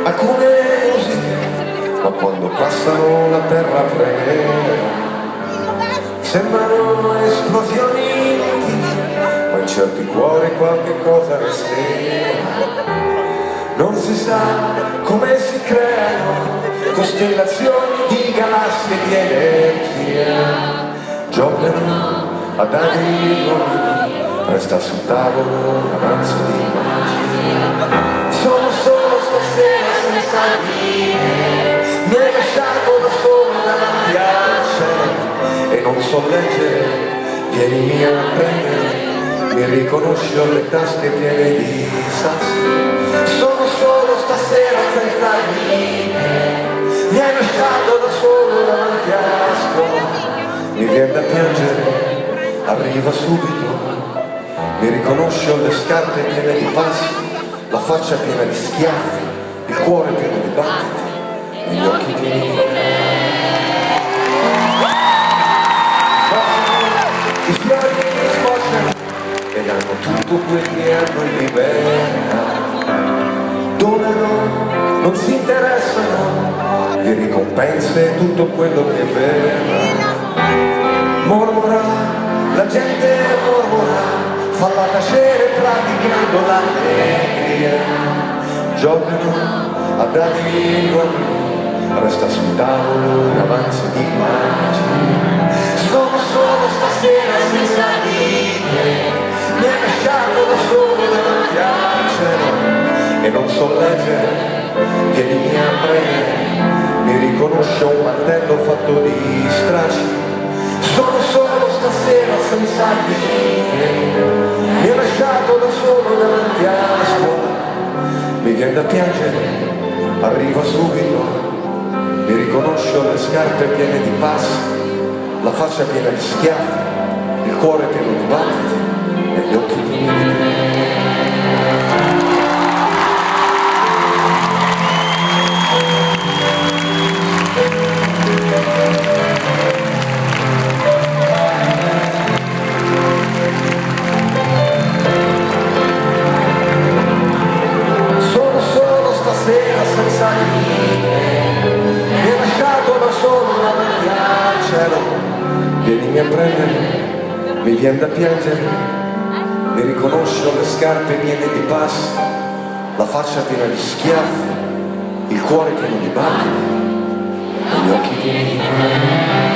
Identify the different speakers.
Speaker 1: alcune musiche, ma quando passano la terra preme sembrano esplosioni intime, ma in certi cuori qualche cosa resterà. Non si sa come si creano costellazioni di galassie e di energia, giocano a dare i nomi, resta sul tavolo un avanzo di magia. Sono solo stasera senza linee, mi hai lasciato da solo davanti al cielo e non so leggere, vienimi a prendere, mi riconosci ho le tasche piene di sassi. Sono solo stasera senza linee, mi hai lasciato da solo davanti alla scuola, mi viene da piangere, arriva subito. Mi riconosci ho le scarpe piene di passi, la faccia piena di schiaffi, il cuore pieno di battiti, e gli occhi pieni di i fiori mi sbocciano ed hanno tutto quel che hanno in libertà. Donano, non si interessano di ricompense e tutto quello che verrà. Mormora, la gente mormora, falla tacere praticando l'allegria, giocano a dargli i uomini, resta sul tavolo un avanzo di magia. Sono solo stasera senza linee, mi hai lasciato da solo davanti al cielo e non so leggere, vienimi a prendere, mi riconosce un mantello fatto di stracci. Sono solo stasera senza linee, mi hai lasciato da solo davanti alla scuola, mi viene da piangere, arriva subito, mi riconosco le scarpe piene di passi, la faccia piena di schiaffi, il cuore pieno di battiti e gli occhi pieni di te. Senza linee, mi hai lasciato da solo davanti al cielo, vienimi a prendere, mi viene da piangere, mi riconosco le scarpe piene di passi, la faccia piena di schiaffi, il cuore pieno di battiti e gli occhi pieni di te.